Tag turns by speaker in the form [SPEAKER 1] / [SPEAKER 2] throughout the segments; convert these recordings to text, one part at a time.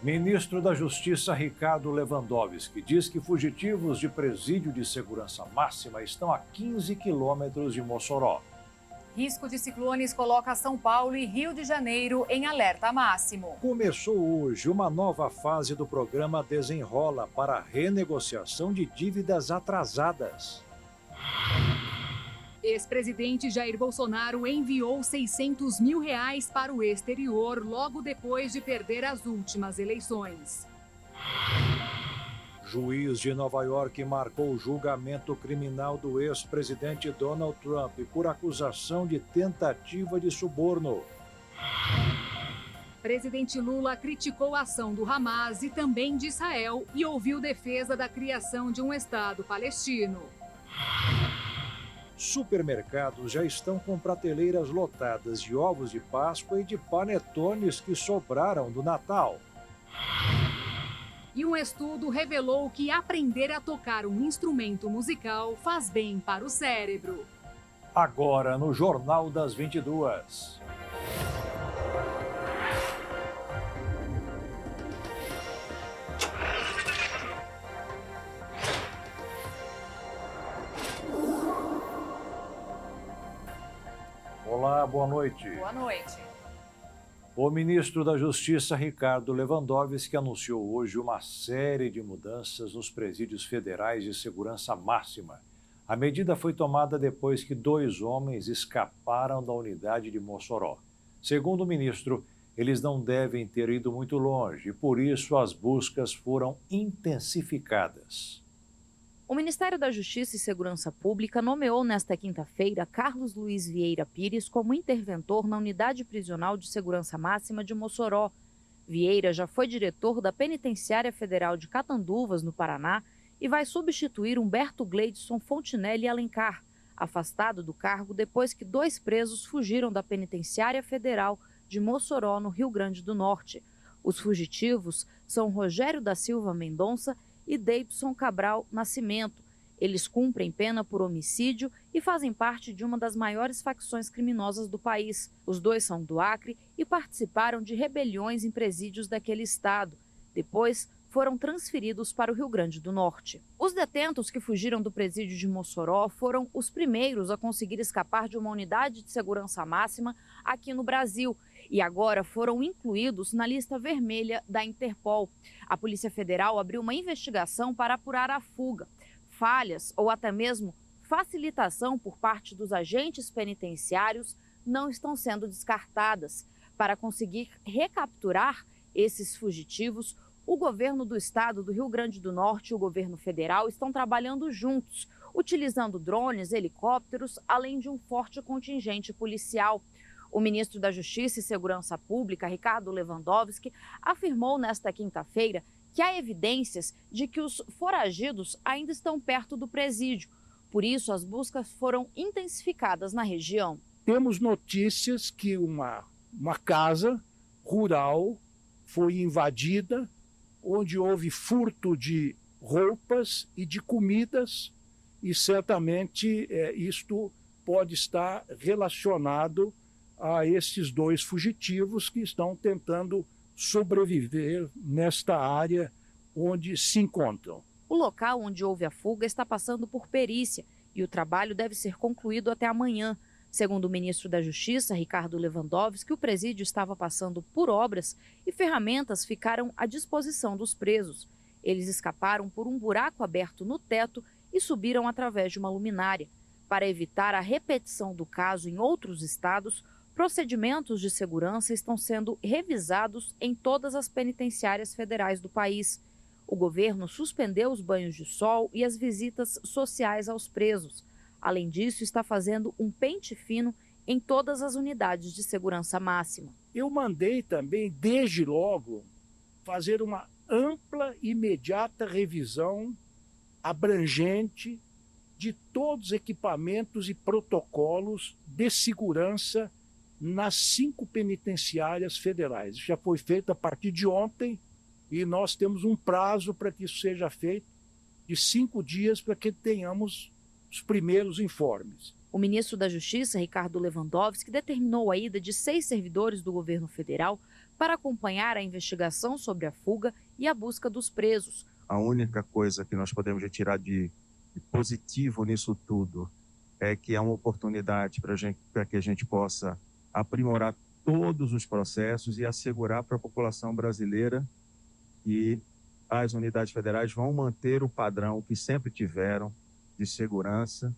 [SPEAKER 1] Ministro da Justiça Ricardo Lewandowski diz que fugitivos de presídio de segurança máxima estão a 15 quilômetros de Mossoró.
[SPEAKER 2] Risco de ciclones coloca São Paulo e Rio de Janeiro em alerta máximo.
[SPEAKER 1] Começou hoje uma nova fase do programa Desenrola para a renegociação de dívidas atrasadas.
[SPEAKER 2] Ex-presidente Jair Bolsonaro enviou R$600 mil para o exterior logo depois de perder as últimas eleições.
[SPEAKER 1] Juiz de Nova York marcou o julgamento criminal do ex-presidente Donald Trump por acusação de tentativa de suborno.
[SPEAKER 2] Presidente Lula criticou a ação do Hamas e também de Israel e ouviu defesa da criação de um Estado palestino.
[SPEAKER 1] Supermercados já estão com prateleiras lotadas de ovos de Páscoa e de panetones que sobraram do Natal.
[SPEAKER 2] E um estudo revelou que aprender a tocar um instrumento musical faz bem para o cérebro.
[SPEAKER 1] Agora no Jornal das 22. Olá, boa noite.
[SPEAKER 2] Boa noite.
[SPEAKER 1] O ministro da Justiça, Ricardo Lewandowski, anunciou hoje uma série de mudanças nos presídios federais de segurança máxima. A medida foi tomada depois que 2 homens escaparam da unidade de Mossoró. Segundo o ministro, eles não devem ter ido muito longe e, por isso, as buscas foram intensificadas.
[SPEAKER 3] O Ministério da Justiça e Segurança Pública nomeou nesta quinta-feira Carlos Luiz Vieira Pires como interventor na Unidade Prisional de Segurança Máxima de Mossoró. Vieira já foi diretor da Penitenciária Federal de Catanduvas, no Paraná, e vai substituir Humberto Gleidson Fontinelli Alencar, afastado do cargo depois que 2 presos fugiram da Penitenciária Federal de Mossoró, no Rio Grande do Norte. Os fugitivos são Rogério da Silva Mendonça e Deibson Cabral Nascimento. Eles cumprem pena por homicídio e fazem parte de uma das maiores facções criminosas do país. Os 2 são do Acre e participaram de rebeliões em presídios daquele estado. Depois, foram transferidos para o Rio Grande do Norte. Os detentos que fugiram do presídio de Mossoró foram os primeiros a conseguir escapar de uma unidade de segurança máxima aqui no Brasil e agora foram incluídos na lista vermelha da Interpol. A Polícia Federal abriu uma investigação para apurar a fuga. Falhas ou até mesmo facilitação por parte dos agentes penitenciários não estão sendo descartadas. Para conseguir recapturar esses fugitivos, o governo do estado do Rio Grande do Norte e o governo federal estão trabalhando juntos, utilizando drones, helicópteros, além de um forte contingente policial. O ministro da Justiça e Segurança Pública, Ricardo Lewandowski, afirmou nesta quinta-feira que há evidências de que os foragidos ainda estão perto do presídio. Por isso, as buscas foram intensificadas na região.
[SPEAKER 4] Temos notícias que uma casa rural foi invadida, onde houve furto de roupas e de comidas, e certamente isto pode estar relacionado a esses 2 fugitivos que estão tentando sobreviver nesta área onde se encontram.
[SPEAKER 3] O local onde houve a fuga está passando por perícia e o trabalho deve ser concluído até amanhã. Segundo o ministro da Justiça, Ricardo Lewandowski, o presídio estava passando por obras e ferramentas ficaram à disposição dos presos. Eles escaparam por um buraco aberto no teto e subiram através de uma luminária. Para evitar a repetição do caso em outros estados, procedimentos de segurança estão sendo revisados em todas as penitenciárias federais do país. O governo suspendeu os banhos de sol e as visitas sociais aos presos. Além disso, está fazendo um pente fino em todas as unidades de segurança máxima.
[SPEAKER 4] Eu mandei também, desde logo, fazer uma ampla e imediata revisão abrangente de todos os equipamentos e protocolos de segurança nas 5 penitenciárias federais. Já foi feito a partir de ontem e nós temos um prazo para que isso seja feito de 5 dias para que tenhamos os primeiros informes.
[SPEAKER 3] O ministro da Justiça, Ricardo Lewandowski, determinou a ida de 6 servidores do governo federal para acompanhar a investigação sobre a fuga e a busca dos presos.
[SPEAKER 5] A única coisa que nós podemos retirar de positivo nisso tudo é que é uma oportunidade para que a gente possa aprimorar todos os processos e assegurar para a população brasileira que as unidades federais vão manter o padrão que sempre tiveram de segurança,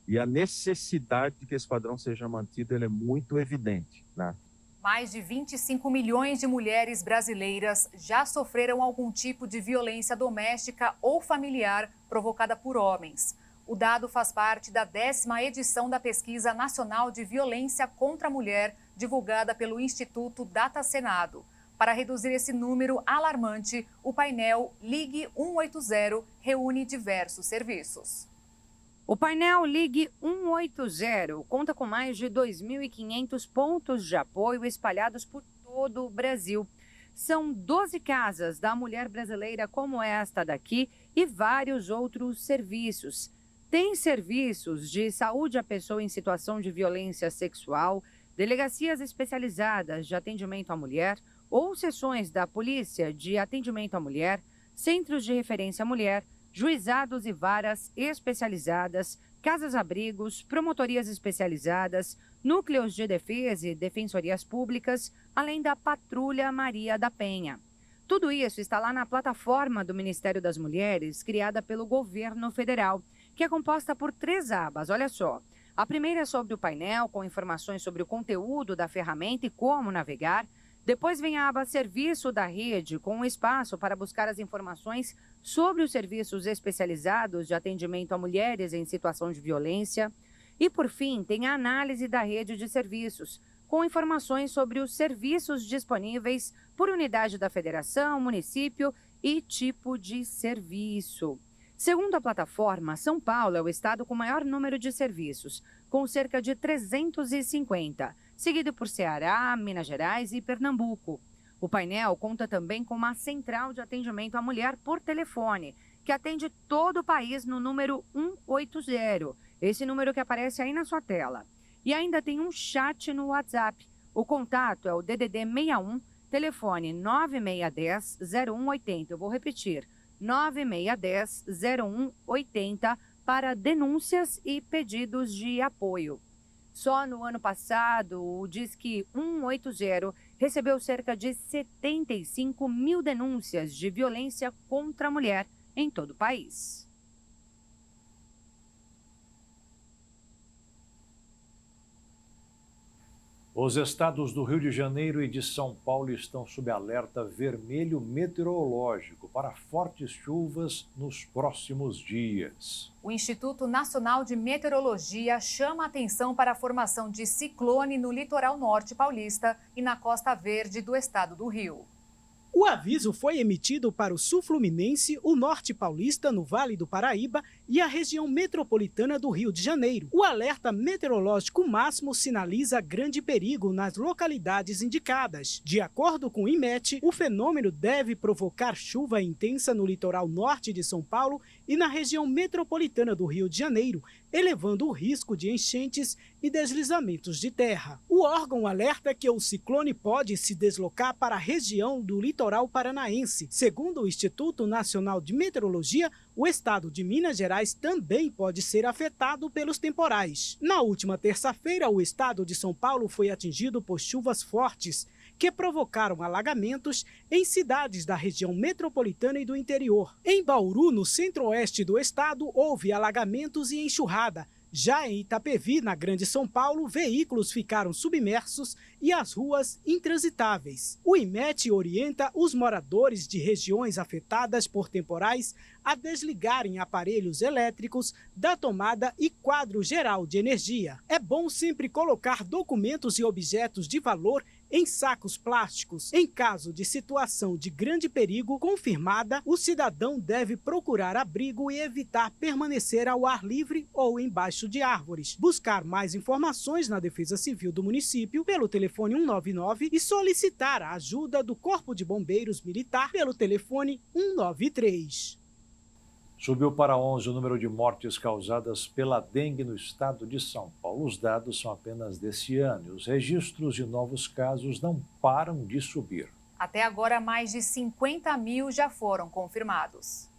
[SPEAKER 5] e a necessidade de que esse padrão seja mantido ele é muito evidente, né?
[SPEAKER 2] Mais de 25 milhões de mulheres brasileiras já sofreram algum tipo de violência doméstica ou familiar provocada por homens. O dado faz parte da 10ª edição da Pesquisa Nacional de Violência contra a Mulher, divulgada pelo Instituto Data Senado. Para reduzir esse número alarmante, o painel Ligue 180 reúne diversos serviços.
[SPEAKER 6] O painel Ligue 180 conta com mais de 2.500 pontos de apoio espalhados por todo o Brasil. São 12 casas da mulher brasileira como esta daqui e vários outros serviços. Tem serviços de saúde à pessoa em situação de violência sexual, delegacias especializadas de atendimento à mulher ou seções da polícia de atendimento à mulher, centros de referência à mulher, juizados e varas especializadas, casas-abrigos, promotorias especializadas, núcleos de defesa e defensorias públicas, além da Patrulha Maria da Penha. Tudo isso está lá na plataforma do Ministério das Mulheres, criada pelo governo federal, que é composta por 3 abas, olha só. A primeira é sobre o painel, com informações sobre o conteúdo da ferramenta e como navegar. Depois vem a aba Serviço da Rede, com um espaço para buscar as informações sobre os serviços especializados de atendimento a mulheres em situação de violência. E, por fim, tem a análise da rede de serviços, com informações sobre os serviços disponíveis por unidade da federação, município e tipo de serviço. Segundo a plataforma, São Paulo é o estado com maior número de serviços, com cerca de 350, seguido por Ceará, Minas Gerais e Pernambuco. O painel conta também com uma central de atendimento à mulher por telefone, que atende todo o país no número 180, esse número que aparece aí na sua tela. E ainda tem um chat no WhatsApp. O contato é o DDD 61, telefone 9610-0180. Eu vou repetir, 9610-0180 para denúncias e pedidos de apoio. Só no ano passado, o Disque 180 recebeu cerca de 75 mil denúncias de violência contra a mulher em todo o país.
[SPEAKER 1] Os estados do Rio de Janeiro e de São Paulo estão sob alerta vermelho meteorológico para fortes chuvas nos próximos dias.
[SPEAKER 2] O Instituto Nacional de Meteorologia chama a atenção para a formação de ciclone no litoral norte paulista e na costa verde do estado do Rio.
[SPEAKER 7] O aviso foi emitido para o sul fluminense, o norte paulista, no Vale do Paraíba e a região metropolitana do Rio de Janeiro. O alerta meteorológico máximo sinaliza grande perigo nas localidades indicadas. De acordo com o IMET, o fenômeno deve provocar chuva intensa no litoral norte de São Paulo e na região metropolitana do Rio de Janeiro, elevando o risco de enchentes e deslizamentos de terra. O órgão alerta que o ciclone pode se deslocar para a região do litoral paranaense. Segundo o Instituto Nacional de Meteorologia, o estado de Minas Gerais também pode ser afetado pelos temporais. Na última terça-feira, o estado de São Paulo foi atingido por chuvas fortes, que provocaram alagamentos em cidades da região metropolitana e do interior. Em Bauru, no centro-oeste do estado, houve alagamentos e enxurrada. Já em Itapevi, na Grande São Paulo, veículos ficaram submersos e as ruas intransitáveis. O IMET orienta os moradores de regiões afetadas por temporais a desligarem aparelhos elétricos da tomada e quadro geral de energia. É bom sempre colocar documentos e objetos de valor em sacos plásticos. Em caso de situação de grande perigo confirmada, o cidadão deve procurar abrigo e evitar permanecer ao ar livre ou embaixo de árvores. Buscar mais informações na Defesa Civil do município pelo telefone 199 e solicitar a ajuda do Corpo de Bombeiros Militar pelo telefone 193.
[SPEAKER 1] Subiu para 11 o número de mortes causadas pela dengue no estado de São Paulo. Os dados são apenas desse ano e os registros de novos casos não param de subir.
[SPEAKER 2] Até agora, mais de 50 mil já foram confirmados.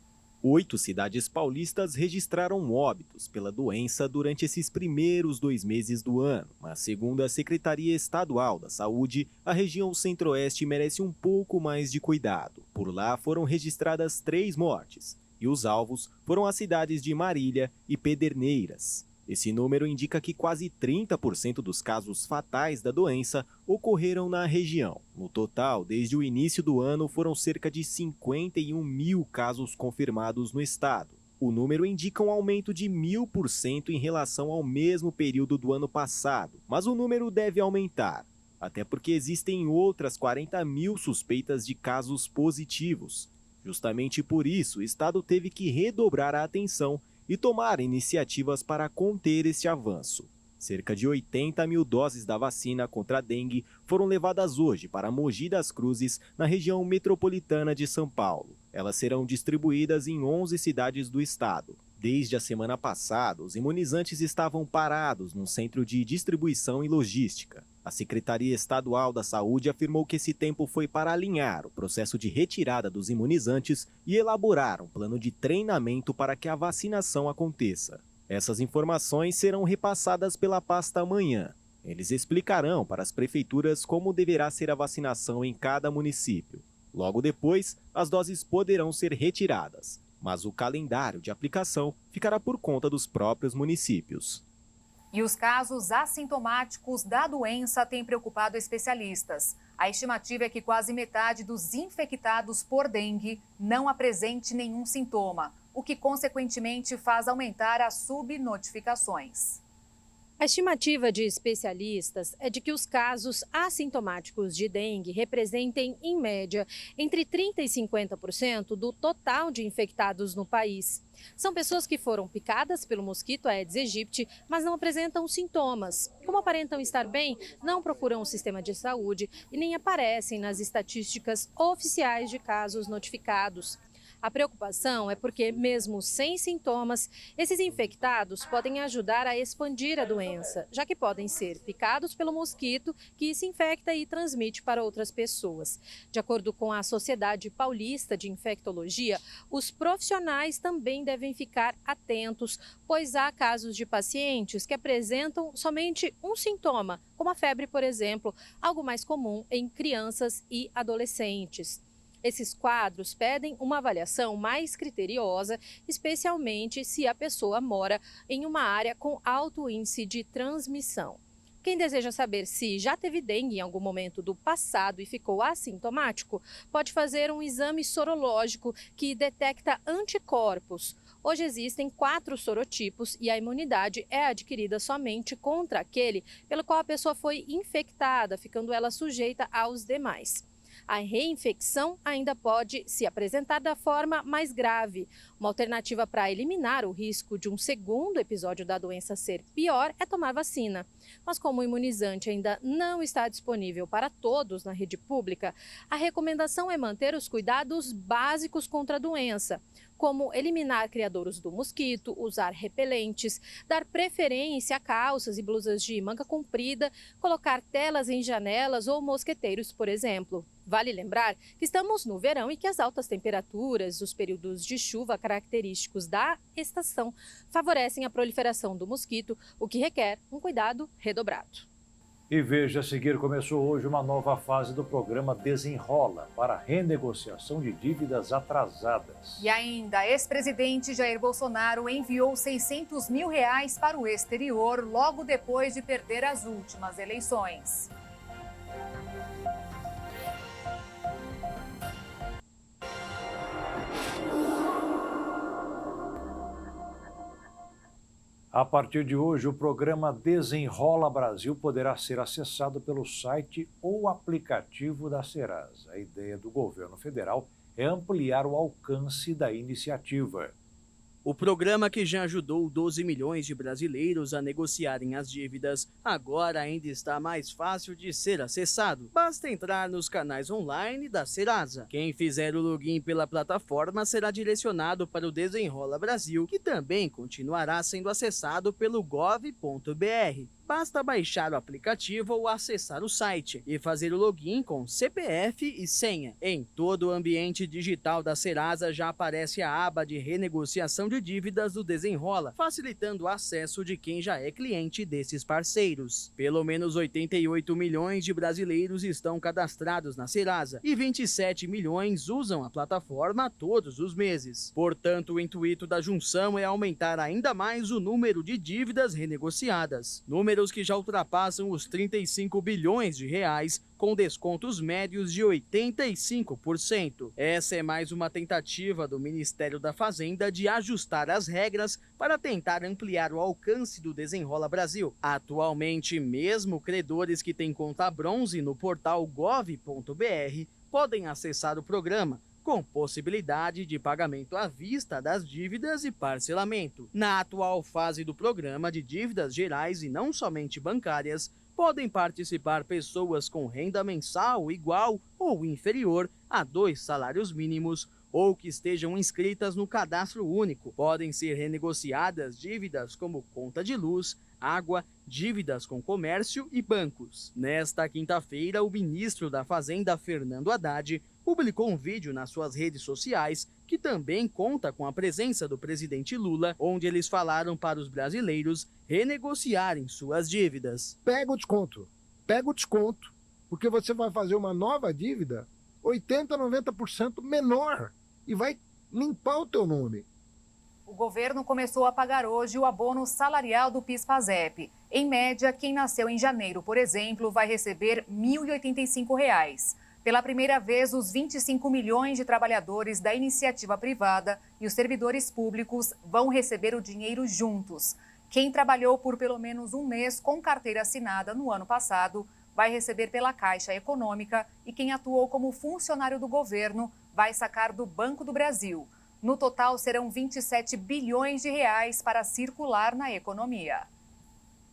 [SPEAKER 8] 8 cidades paulistas registraram óbitos pela doença durante esses primeiros 2 meses do ano. Mas, segundo a Secretaria Estadual da Saúde, a região centro-oeste merece um pouco mais de cuidado. Por lá foram registradas 3 mortes, e os alvos foram as cidades de Marília e Pederneiras. Esse número indica que quase 30% dos casos fatais da doença ocorreram na região. No total, desde o início do ano, foram cerca de 51 mil casos confirmados no estado. O número indica um aumento de 1000% em relação ao mesmo período do ano passado, mas o número deve aumentar, até porque existem outras 40 mil suspeitas de casos positivos. Justamente por isso, o estado teve que redobrar a atenção e tomar iniciativas para conter este avanço. Cerca de 80 mil doses da vacina contra a dengue foram levadas hoje para Mogi das Cruzes, na região metropolitana de São Paulo. Elas serão distribuídas em 11 cidades do estado. Desde a semana passada, os imunizantes estavam parados num centro de distribuição e logística. A Secretaria Estadual da Saúde afirmou que esse tempo foi para alinhar o processo de retirada dos imunizantes e elaborar um plano de treinamento para que a vacinação aconteça. Essas informações serão repassadas pela pasta amanhã. Eles explicarão para as prefeituras como deverá ser a vacinação em cada município. Logo depois, as doses poderão ser retiradas, mas o calendário de aplicação ficará por conta dos próprios municípios.
[SPEAKER 2] E os casos assintomáticos da doença têm preocupado especialistas. A estimativa é que quase metade dos infectados por dengue não apresente nenhum sintoma, o que consequentemente faz aumentar as subnotificações.
[SPEAKER 9] A estimativa de especialistas é de que os casos assintomáticos de dengue representem, em média, entre 30% e 50% do total de infectados no país. São pessoas que foram picadas pelo mosquito Aedes aegypti, mas não apresentam sintomas. Como aparentam estar bem, não procuram o sistema de saúde e nem aparecem nas estatísticas oficiais de casos notificados. A preocupação é porque, mesmo sem sintomas, esses infectados podem ajudar a expandir a doença, já que podem ser picados pelo mosquito que se infecta e transmite para outras pessoas. De acordo com a Sociedade Paulista de Infectologia, os profissionais também devem ficar atentos, pois há casos de pacientes que apresentam somente um sintoma, como a febre, por exemplo, algo mais comum em crianças e adolescentes. Esses quadros pedem uma avaliação mais criteriosa, especialmente se a pessoa mora em uma área com alto índice de transmissão. Quem deseja saber se já teve dengue em algum momento do passado e ficou assintomático, pode fazer um exame sorológico que detecta anticorpos. Hoje existem 4 sorotipos e a imunidade é adquirida somente contra aquele pelo qual a pessoa foi infectada, ficando ela sujeita aos demais. A reinfecção ainda pode se apresentar da forma mais grave. Uma alternativa para eliminar o risco de um segundo episódio da doença ser pior é tomar vacina. Mas como o imunizante ainda não está disponível para todos na rede pública, a recomendação é manter os cuidados básicos contra a doença, como eliminar criadouros do mosquito, usar repelentes, dar preferência a calças e blusas de manga comprida, colocar telas em janelas ou mosqueteiros, por exemplo. Vale lembrar que estamos no verão e que as altas temperaturas, os períodos de chuva característicos da estação, favorecem a proliferação do mosquito, o que requer um cuidado redobrado.
[SPEAKER 1] E veja a seguir, começou hoje uma nova fase do programa Desenrola para renegociação de dívidas atrasadas.
[SPEAKER 2] E ainda, ex-presidente Jair Bolsonaro enviou R$600 mil para o exterior logo depois de perder as últimas eleições.
[SPEAKER 1] A partir de hoje, o programa Desenrola Brasil poderá ser acessado pelo site ou aplicativo da Serasa. A ideia do governo federal é ampliar o alcance da iniciativa.
[SPEAKER 10] O programa, que já ajudou 12 milhões de brasileiros a negociarem as dívidas, agora ainda está mais fácil de ser acessado. Basta entrar nos canais online da Serasa. Quem fizer o login pela plataforma será direcionado para o Desenrola Brasil, que também continuará sendo acessado pelo gov.br. Basta baixar o aplicativo ou acessar o site e fazer o login com CPF e senha. Em todo o ambiente digital da Serasa já aparece a aba de renegociação de dívidas do Desenrola, facilitando o acesso de quem já é cliente desses parceiros. Pelo menos 88 milhões de brasileiros estão cadastrados na Serasa e 27 milhões usam a plataforma todos os meses. Portanto, o intuito da junção é aumentar ainda mais o número de dívidas renegociadas. Números que já ultrapassam os 35 bilhões de reais, com descontos médios de 85%. Essa é mais uma tentativa do Ministério da Fazenda de ajustar as regras para tentar ampliar o alcance do Desenrola Brasil. Atualmente, mesmo credores que têm conta bronze no portal gov.br podem acessar o programa, com possibilidade de pagamento à vista das dívidas e parcelamento. Na atual fase do programa de dívidas gerais e não somente bancárias, podem participar pessoas com renda mensal igual ou inferior a 2 salários mínimos ou que estejam inscritas no cadastro único. Podem ser renegociadas dívidas como conta de luz, água, dívidas com comércio e bancos. Nesta quinta-feira, o ministro da Fazenda, Fernando Haddad, publicou um vídeo nas suas redes sociais que também conta com a presença do presidente Lula, onde eles falaram para os brasileiros renegociarem suas dívidas.
[SPEAKER 11] Pega o desconto, porque você vai fazer uma nova dívida 80%, 90% menor e vai limpar o teu nome.
[SPEAKER 2] O governo começou a pagar hoje o abono salarial do PIS/PASEP. Em média, quem nasceu em janeiro, por exemplo, vai receber R$ 1.085. Pela primeira vez, os 25 milhões de trabalhadores da iniciativa privada e os servidores públicos vão receber o dinheiro juntos. Quem trabalhou por pelo menos um mês com carteira assinada no ano passado vai receber pela Caixa Econômica e quem atuou como funcionário do governo vai sacar do Banco do Brasil. No total, serão 27 bilhões de reais para circular na economia.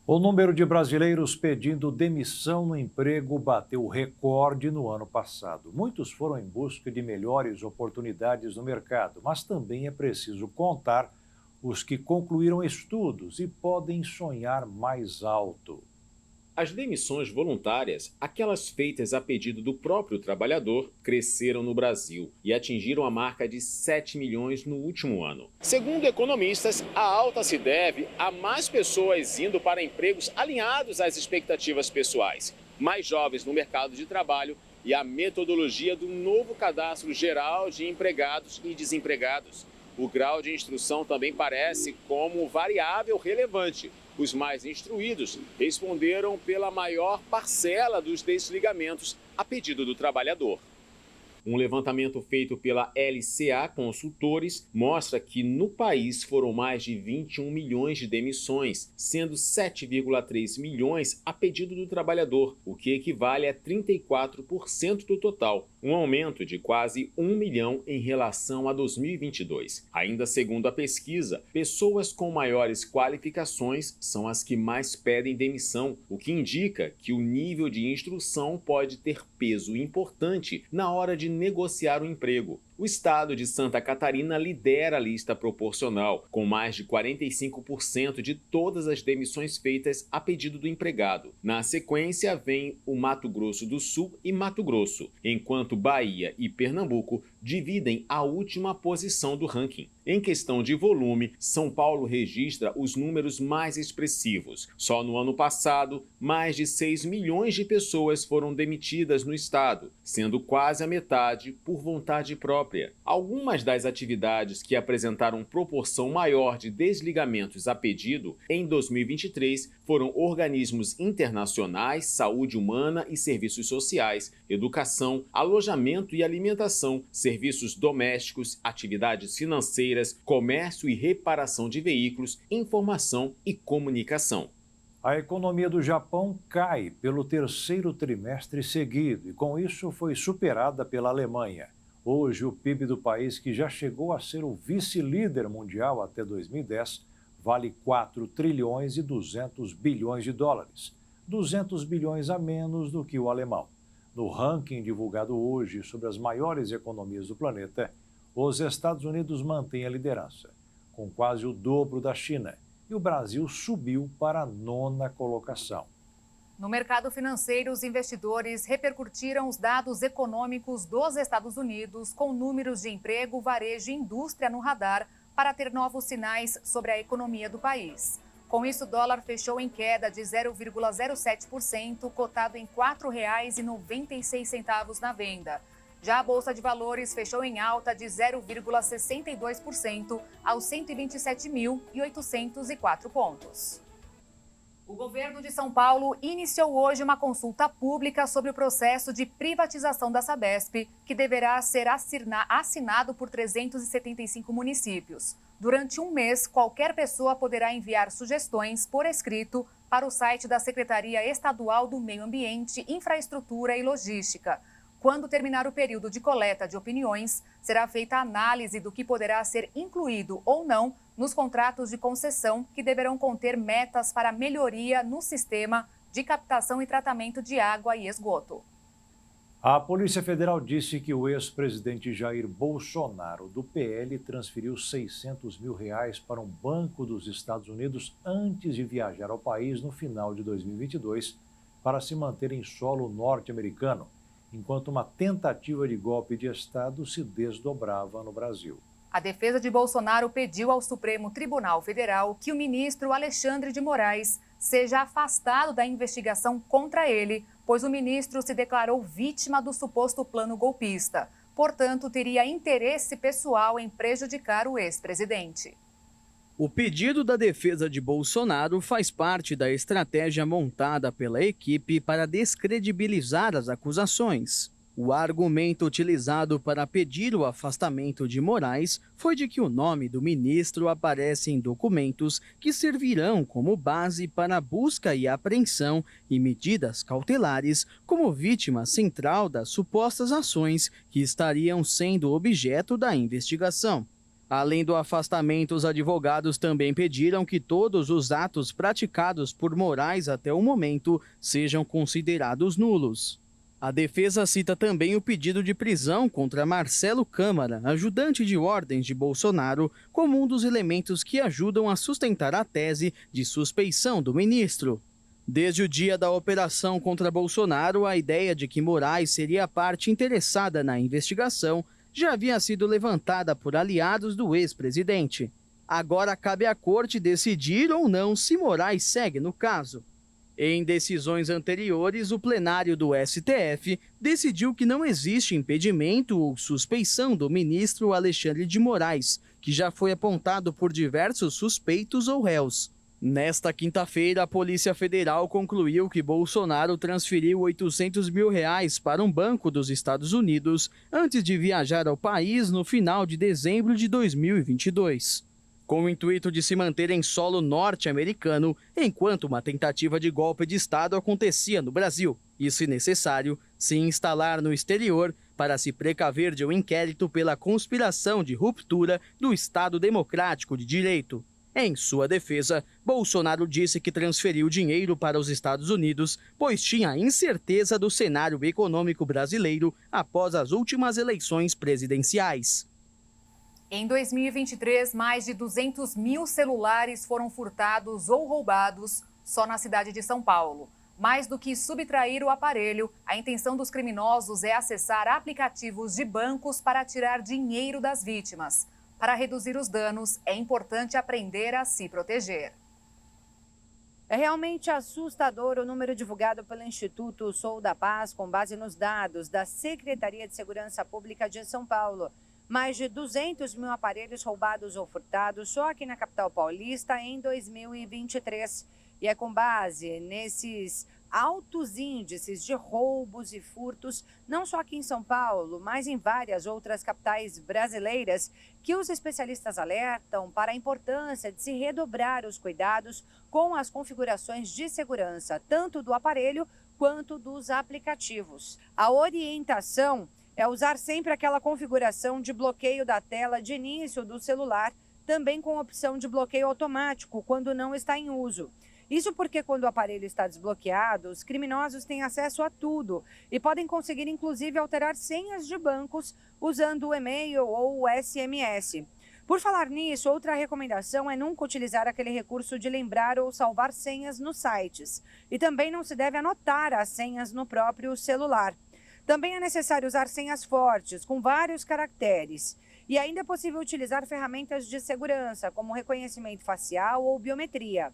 [SPEAKER 1] O número de brasileiros pedindo demissão no emprego bateu recorde no ano passado. Muitos foram em busca de melhores oportunidades no mercado, mas também é preciso contar os que concluíram estudos e podem sonhar mais alto.
[SPEAKER 12] As demissões voluntárias, aquelas feitas a pedido do próprio trabalhador, cresceram no Brasil e atingiram a marca de 7 milhões no último ano. Segundo economistas, a alta se deve a mais pessoas indo para empregos alinhados às expectativas pessoais, mais jovens no mercado de trabalho e a metodologia do novo Cadastro Geral de Empregados e Desempregados. O grau de instrução também parece como variável relevante. Os mais instruídos responderam pela maior parcela dos desligamentos a pedido do trabalhador. Um levantamento feito pela LCA Consultores mostra que no país foram mais de 21 milhões de demissões, sendo 7,3 milhões a pedido do trabalhador, o que equivale a 34% do total, um aumento de quase 1 milhão em relação a 2022. Ainda segundo a pesquisa, pessoas com maiores qualificações são as que mais pedem demissão, o que indica que o nível de instrução pode ter peso importante na hora de negociar o emprego. O estado de Santa Catarina lidera a lista proporcional, com mais de 45% de todas as demissões feitas a pedido do empregado. Na sequência, vem o Mato Grosso do Sul e Mato Grosso, enquanto Bahia e Pernambuco dividem a última posição do ranking. Em questão de volume, São Paulo registra os números mais expressivos. Só no ano passado, mais de 6 milhões de pessoas foram demitidas no estado, sendo quase a metade por vontade própria. Algumas das atividades que apresentaram proporção maior de desligamentos a pedido em 2023 foram organismos internacionais, saúde humana e serviços sociais, educação, alojamento e alimentação, serviços domésticos, atividades financeiras, comércio e reparação de veículos, informação e comunicação.
[SPEAKER 1] A economia do Japão cai pelo terceiro trimestre seguido e, com isso, foi superada pela Alemanha. Hoje, o PIB do país, que já chegou a ser o vice-líder mundial até 2010, vale 4 trilhões e 200 bilhões de dólares, 200 bilhões a menos do que o alemão. No ranking divulgado hoje sobre as maiores economias do planeta, os Estados Unidos mantêm a liderança, com quase o dobro da China, e o Brasil subiu para a 9ª colocação.
[SPEAKER 2] No mercado financeiro, os investidores repercutiram os dados econômicos dos Estados Unidos com números de emprego, varejo e indústria no radar para ter novos sinais sobre a economia do país. Com isso, o dólar fechou em queda de 0,07%, cotado em R$ 4,96 na venda. Já a Bolsa de Valores fechou em alta de 0,62% aos 127.804 pontos. O governo de São Paulo iniciou hoje uma consulta pública sobre o processo de privatização da Sabesp, que deverá ser assinado por 375 municípios. Durante um mês, qualquer pessoa poderá enviar sugestões por escrito para o site da Secretaria Estadual do Meio Ambiente, Infraestrutura e Logística. Quando terminar o período de coleta de opiniões, será feita a análise do que poderá ser incluído ou não nos contratos de concessão, que deverão conter metas para melhoria no sistema de captação e tratamento de água e esgoto.
[SPEAKER 1] A Polícia Federal disse que o ex-presidente Jair Bolsonaro, do PL, transferiu R$600 mil para um banco dos Estados Unidos antes de viajar ao país no final de 2022 para se manter em solo norte-americano, enquanto uma tentativa de golpe de Estado se desdobrava no Brasil.
[SPEAKER 2] A defesa de Bolsonaro pediu ao Supremo Tribunal Federal que o ministro Alexandre de Moraes seja afastado da investigação contra ele, pois o ministro se declarou vítima do suposto plano golpista. Portanto, teria interesse pessoal em prejudicar o ex-presidente.
[SPEAKER 10] O pedido da defesa de Bolsonaro faz parte da estratégia montada pela equipe para descredibilizar as acusações. O argumento utilizado para pedir o afastamento de Moraes foi de que o nome do ministro aparece em documentos que servirão como base para a busca e apreensão e medidas cautelares como vítima central das supostas ações que estariam sendo objeto da investigação. Além do afastamento, os advogados também pediram que todos os atos praticados por Moraes até o momento sejam considerados nulos. A defesa cita também o pedido de prisão contra Marcelo Câmara, ajudante de ordens de Bolsonaro, como um dos elementos que ajudam a sustentar a tese de suspeição do ministro. Desde o dia da operação contra Bolsonaro, a ideia de que Moraes seria a parte interessada na investigação já havia sido levantada por aliados do ex-presidente. Agora cabe à corte decidir ou não se Moraes segue no caso. Em decisões anteriores, o plenário do STF decidiu que não existe impedimento ou suspeição do ministro Alexandre de Moraes, que já foi apontado por diversos suspeitos ou réus. Nesta quinta-feira, a Polícia Federal concluiu que Bolsonaro transferiu R$800 mil para um banco dos Estados Unidos antes de viajar ao país no final de dezembro de 2022. Com o intuito de se manter em solo norte-americano, enquanto uma tentativa de golpe de Estado acontecia no Brasil, e, se necessário, se instalar no exterior para se precaver de um inquérito pela conspiração de ruptura do Estado Democrático de Direito. Em sua defesa, Bolsonaro disse que transferiu dinheiro para os Estados Unidos, pois tinha incerteza do cenário econômico brasileiro após as últimas eleições presidenciais.
[SPEAKER 2] Em 2023, mais de 200 mil celulares foram furtados ou roubados só na cidade de São Paulo. Mais do que subtrair o aparelho, a intenção dos criminosos é acessar aplicativos de bancos para tirar dinheiro das vítimas. Para reduzir os danos, é importante aprender a se proteger.
[SPEAKER 6] É realmente assustador o número divulgado pelo Instituto Sou da Paz com base nos dados da Secretaria de Segurança Pública de São Paulo. Mais de 200 mil aparelhos roubados ou furtados só aqui na capital paulista em 2023. E é com base nesses altos índices de roubos e furtos, não só aqui em São Paulo, mas em várias outras capitais brasileiras, que os especialistas alertam para a importância de se redobrar os cuidados com as configurações de segurança, tanto do aparelho quanto dos aplicativos. A orientação é usar sempre aquela configuração de bloqueio da tela de início do celular, também com opção de bloqueio automático quando não está em uso. Isso porque quando o aparelho está desbloqueado, os criminosos têm acesso a tudo e podem conseguir inclusive alterar senhas de bancos usando o e-mail ou o SMS. Por falar nisso, outra recomendação é nunca utilizar aquele recurso de lembrar ou salvar senhas nos sites. E também não se deve anotar as senhas no próprio celular. Também é necessário usar senhas fortes, com vários caracteres. E ainda é possível utilizar ferramentas de segurança, como reconhecimento facial ou biometria.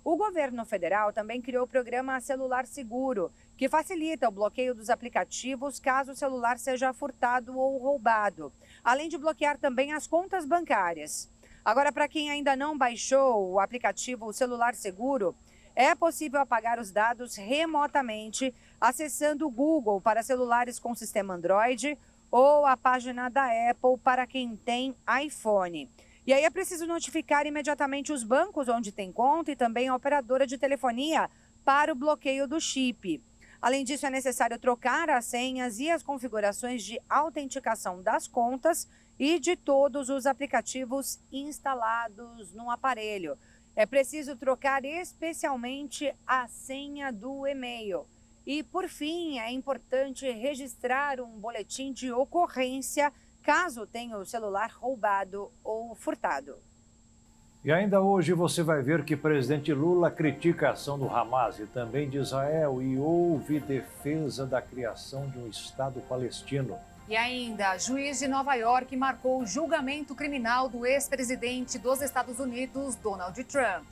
[SPEAKER 6] O governo federal também criou o programa Celular Seguro, que facilita o bloqueio dos aplicativos caso o celular seja furtado ou roubado, além de bloquear também as contas bancárias. Agora, para quem ainda não baixou o aplicativo Celular Seguro, é possível apagar os dados remotamente acessando o Google para celulares com sistema Android ou a página da Apple para quem tem iPhone. E aí é preciso notificar imediatamente os bancos onde tem conta e também a operadora de telefonia para o bloqueio do chip. Além disso, é necessário trocar as senhas e as configurações de autenticação das contas e de todos os aplicativos instalados no aparelho. É preciso trocar especialmente a senha do e-mail. E, por fim, é importante registrar um boletim de ocorrência caso tenha o celular roubado ou furtado.
[SPEAKER 1] E ainda hoje você vai ver que o presidente Lula critica a ação do Hamas e também de Israel e houve defesa da criação de um Estado palestino.
[SPEAKER 2] E ainda, juiz de Nova York marcou o julgamento criminal do ex-presidente dos Estados Unidos, Donald Trump.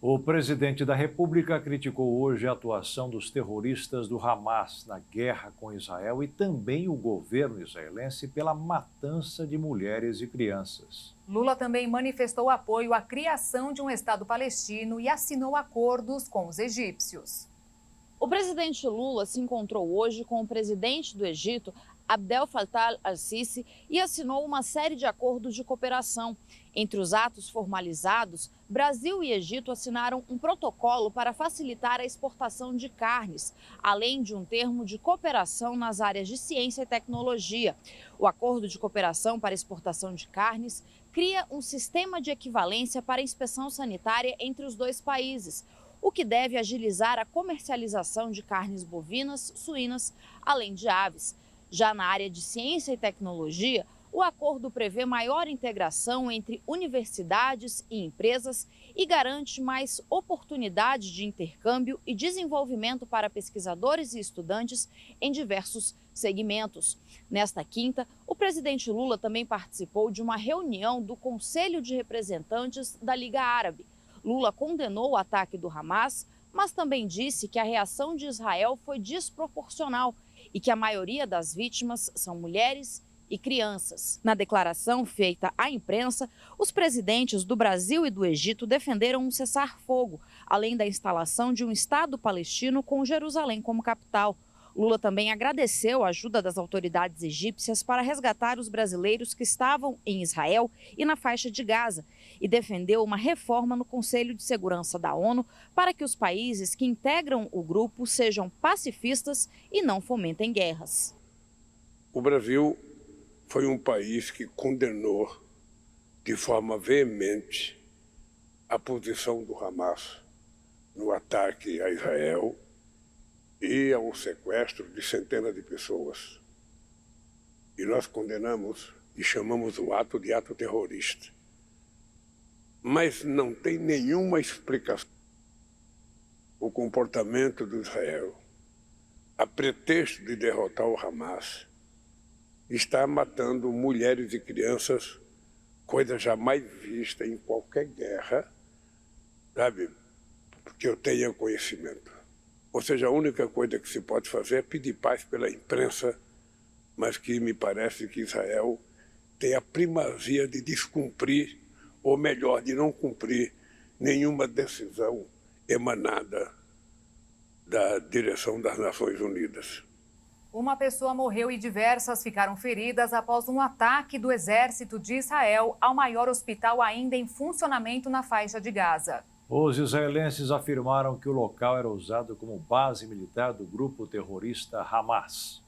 [SPEAKER 1] O presidente da República criticou hoje a atuação dos terroristas do Hamas na guerra com Israel e também o governo israelense pela matança de mulheres e crianças.
[SPEAKER 2] Lula também manifestou apoio à criação de um Estado palestino e assinou acordos com os egípcios.
[SPEAKER 3] O presidente Lula se encontrou hoje com o presidente do Egito, Abdel Fattah al-Sisi, e assinou uma série de acordos de cooperação. Entre os atos formalizados, Brasil e Egito assinaram um protocolo para facilitar a exportação de carnes, além de um termo de cooperação nas áreas de ciência e tecnologia. O acordo de cooperação para exportação de carnes cria um sistema de equivalência para inspeção sanitária entre os dois países, o que deve agilizar a comercialização de carnes bovinas, suínas, além de aves. Já na área de ciência e tecnologia, o acordo prevê maior integração entre universidades e empresas e garante mais oportunidade de intercâmbio e desenvolvimento para pesquisadores e estudantes em diversos segmentos. Nesta quinta, o presidente Lula também participou de uma reunião do Conselho de Representantes da Liga Árabe. Lula condenou o ataque do Hamas, mas também disse que a reação de Israel foi desproporcional e que a maioria das vítimas são mulheres e crianças. Na declaração feita à imprensa, os presidentes do Brasil e do Egito defenderam um cessar-fogo, além da instalação de um Estado palestino com Jerusalém como capital. Lula também agradeceu a ajuda das autoridades egípcias para resgatar os brasileiros que estavam em Israel e na faixa de Gaza e defendeu uma reforma no Conselho de Segurança da ONU para que os países que integram o grupo sejam pacifistas e não fomentem guerras.
[SPEAKER 13] O Brasil foi um país que condenou de forma veemente a posição do Hamas no ataque a Israel e ao sequestro de centenas de pessoas. E nós condenamos e chamamos o ato de ato terrorista. Mas não tem nenhuma explicação o comportamento do Israel, a pretexto de derrotar o Hamas, está matando mulheres e crianças, coisa jamais vista em qualquer guerra, sabe, que eu tenha conhecimento. Ou seja, a única coisa que se pode fazer é pedir paz pela imprensa, mas que me parece que Israel tem a primazia de descumprir, ou melhor, de não cumprir nenhuma decisão emanada da direção das Nações Unidas.
[SPEAKER 2] Uma pessoa morreu e diversas ficaram feridas após um ataque do exército de Israel ao maior hospital ainda em funcionamento na faixa de Gaza.
[SPEAKER 1] Os israelenses afirmaram que o local era usado como base militar do grupo terrorista Hamas.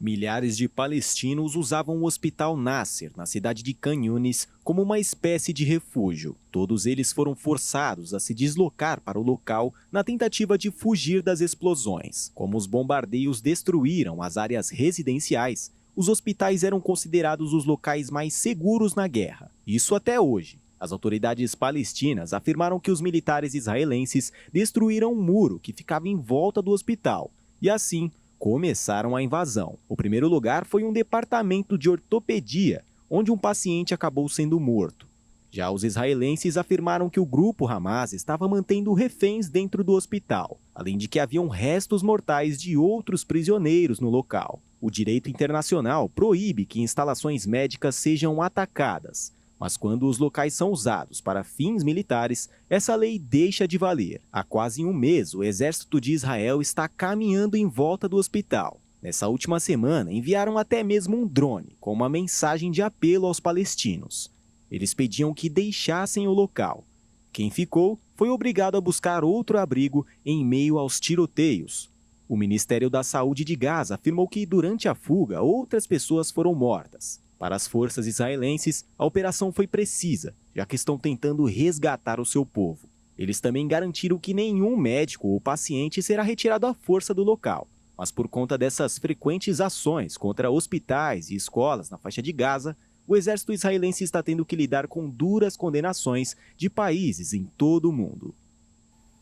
[SPEAKER 8] Milhares de palestinos usavam o Hospital Nasser, na cidade de Khan Yunis, como uma espécie de refúgio. Todos eles foram forçados a se deslocar para o local na tentativa de fugir das explosões. Como os bombardeios destruíram as áreas residenciais, os hospitais eram considerados os locais mais seguros na guerra. Isso até hoje. As autoridades palestinas afirmaram que os militares israelenses destruíram um muro que ficava em volta do hospital e, assim, começaram a invasão. O primeiro lugar foi um departamento de ortopedia, onde um paciente acabou sendo morto. Já os israelenses afirmaram que o grupo Hamas estava mantendo reféns dentro do hospital, além de que haviam restos mortais de outros prisioneiros no local. O direito internacional proíbe que instalações médicas sejam atacadas, mas quando os locais são usados para fins militares, essa lei deixa de valer. Há quase um mês, o exército de Israel está caminhando em volta do hospital. Nessa última semana, enviaram até mesmo um drone com uma mensagem de apelo aos palestinos. Eles pediam que deixassem o local. Quem ficou foi obrigado a buscar outro abrigo em meio aos tiroteios. O Ministério da Saúde de Gaza afirmou que, durante a fuga, outras pessoas foram mortas. Para as forças israelenses, a operação foi precisa, já que estão tentando resgatar o seu povo. Eles também garantiram que nenhum médico ou paciente será retirado à força do local. Mas por conta dessas frequentes ações contra hospitais e escolas na faixa de Gaza, o exército israelense está tendo que lidar com duras condenações de países em todo o mundo.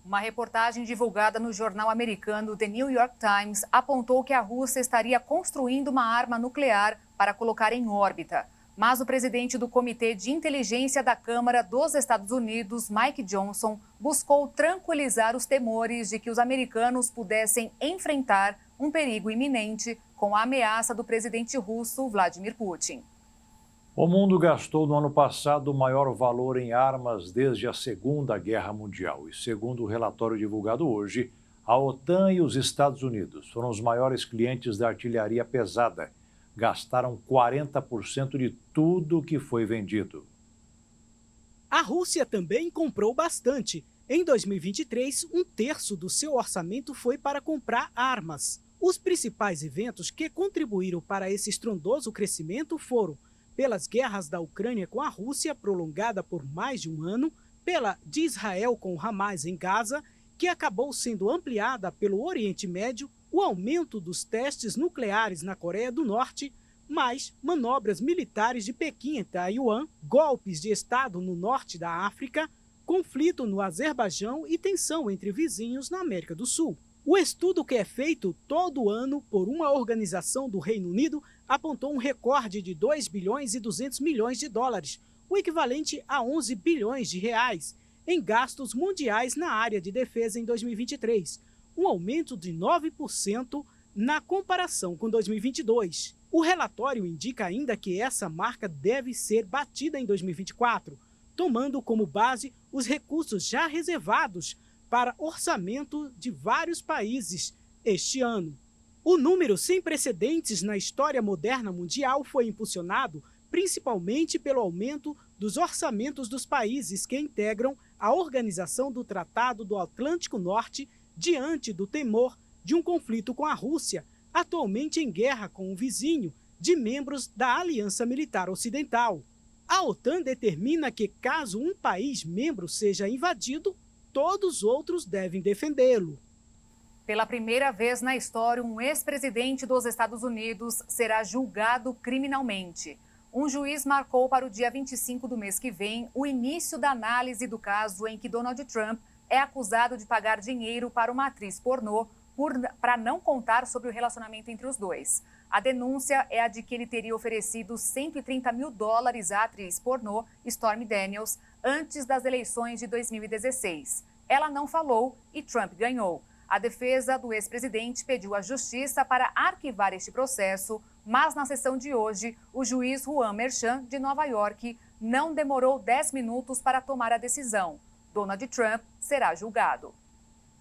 [SPEAKER 2] Uma reportagem divulgada no jornal americano The New York Times apontou que a Rússia estaria construindo uma arma nuclear para colocar em órbita. Mas o presidente do Comitê de Inteligência da Câmara dos Estados Unidos, Mike Johnson, buscou tranquilizar os temores de que os americanos pudessem enfrentar um perigo iminente com a ameaça do presidente russo Vladimir Putin.
[SPEAKER 1] O mundo gastou no ano passado o maior valor em armas desde a Segunda Guerra Mundial. E segundo o relatório divulgado hoje, a OTAN e os Estados Unidos foram os maiores clientes da artilharia pesada. Gastaram 40% de tudo que foi vendido.
[SPEAKER 7] A Rússia também comprou bastante. Em 2023, um terço do seu orçamento foi para comprar armas. Os principais eventos que contribuíram para esse estrondoso crescimento foram pelas guerras da Ucrânia com a Rússia, prolongada por mais de um ano, pela de Israel com o Hamas em Gaza, que acabou sendo ampliada pelo Oriente Médio, o aumento dos testes nucleares na Coreia do Norte, mais manobras militares de Pequim em Taiwan, golpes de Estado no norte da África, conflito no Azerbaijão e tensão entre vizinhos na América do Sul. O estudo, que é feito todo ano por uma organização do Reino Unido, apontou um recorde de 2 bilhões e 200 milhões de dólares, o equivalente a 11 bilhões de reais, em gastos mundiais na área de defesa em 2023, um aumento de 9% na comparação com 2022. O relatório indica ainda que essa marca deve ser batida em 2024, tomando como base os recursos já reservados para orçamento de vários países este ano. O número sem precedentes na história moderna mundial foi impulsionado principalmente pelo aumento dos orçamentos dos países que integram a Organização do Tratado do Atlântico Norte diante do temor de um conflito com a Rússia, atualmente em guerra com um vizinho de membros da Aliança Militar Ocidental. A OTAN determina que, caso um país membro seja invadido, todos os outros devem defendê-lo.
[SPEAKER 2] Pela primeira vez na história, um ex-presidente dos Estados Unidos será julgado criminalmente. Um juiz marcou para o dia 25 do mês que vem o início da análise do caso em que Donald Trump é acusado de pagar dinheiro para uma atriz pornô para não contar sobre o relacionamento entre os dois. A denúncia é a de que ele teria oferecido $130 mil à atriz pornô Stormy Daniels antes das eleições de 2016. Ela não falou e Trump ganhou. A defesa do ex-presidente pediu à justiça para arquivar este processo, mas na sessão de hoje, o juiz Juan Merchan, de Nova York, não demorou 10 minutos para tomar a decisão. Donald Trump será julgado.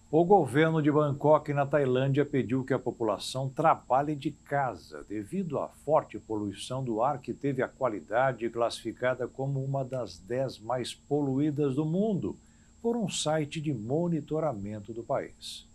[SPEAKER 1] O governo de Bangkok, na Tailândia, pediu que a população trabalhe de casa devido à forte poluição do ar, que teve a qualidade classificada como uma das 10 mais poluídas do mundo por um site de monitoramento do país.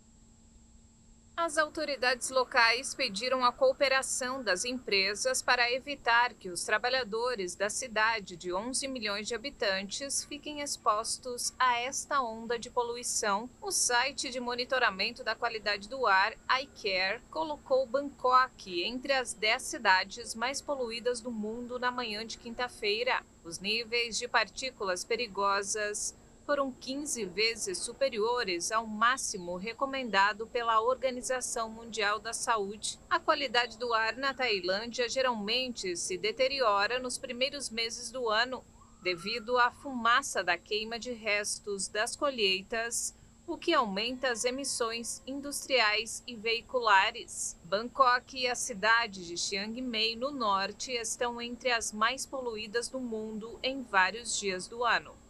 [SPEAKER 14] As autoridades locais pediram a cooperação das empresas para evitar que os trabalhadores da cidade de 11 milhões de habitantes fiquem expostos a esta onda de poluição. O site de monitoramento da qualidade do ar, iCare, colocou Bangkok entre as 10 cidades mais poluídas do mundo na manhã de quinta-feira. Os níveis de partículas perigosas foram 15 vezes superiores ao máximo recomendado pela Organização Mundial da Saúde. A qualidade do ar na Tailândia geralmente se deteriora nos primeiros meses do ano, devido à fumaça da queima de restos das colheitas, o que aumenta as emissões industriais e veiculares. Bangkok e a cidade de Chiang Mai, no norte, estão entre as mais poluídas do mundo em vários dias do ano.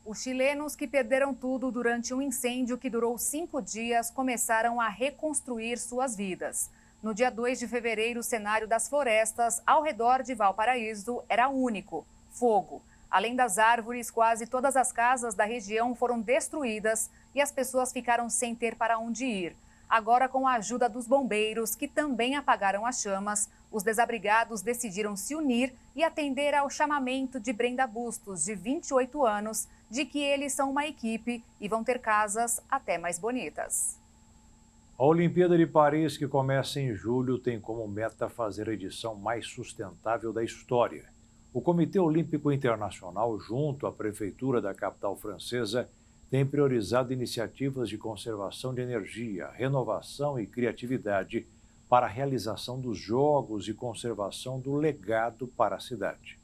[SPEAKER 2] Os chilenos que perderam tudo durante um incêndio que durou 5 dias começaram a reconstruir suas vidas. No dia 2 de fevereiro, o cenário das florestas ao redor de Valparaíso era único: fogo. Além das árvores, quase todas as casas da região foram destruídas e as pessoas ficaram sem ter para onde ir. Agora, com a ajuda dos bombeiros, que também apagaram as chamas, os desabrigados decidiram se unir e atender ao chamamento de Brenda Bustos, de 28 anos, de que eles são uma equipe e vão ter casas até mais bonitas.
[SPEAKER 1] A Olimpíada de Paris, que começa em julho, tem como meta fazer a edição mais sustentável da história. O Comitê Olímpico Internacional, junto à Prefeitura da capital francesa, tem priorizado iniciativas de conservação de energia, renovação e criatividade para a realização dos Jogos e conservação do legado para a cidade.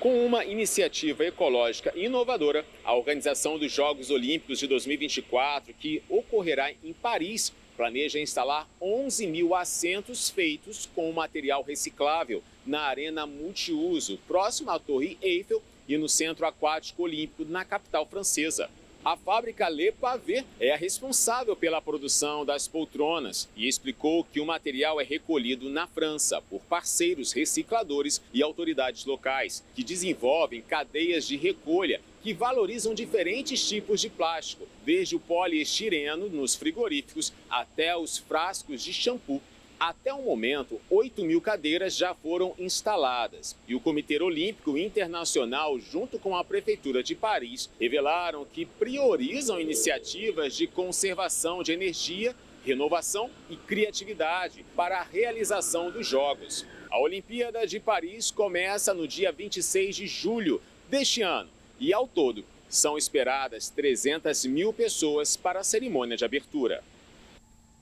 [SPEAKER 12] Com uma iniciativa ecológica inovadora, a organização dos Jogos Olímpicos de 2024, que ocorrerá em Paris, planeja instalar 11 mil assentos feitos com material reciclável na arena multiuso, próximo à Torre Eiffel e no Centro Aquático Olímpico, na capital francesa. A fábrica Le Pavé é a responsável pela produção das poltronas e explicou que o material é recolhido na França por parceiros recicladores e autoridades locais, que desenvolvem cadeias de recolha que valorizam diferentes tipos de plástico, desde o poliestireno nos frigoríficos até os frascos de shampoo. Até o momento, 8 mil cadeiras já foram instaladas. E o Comitê Olímpico Internacional, junto com a Prefeitura de Paris, revelaram que priorizam iniciativas de conservação de energia, renovação e criatividade para a realização dos Jogos. A Olimpíada de Paris começa no dia 26 de julho deste ano e, ao todo, são esperadas 300 mil pessoas para a cerimônia de abertura.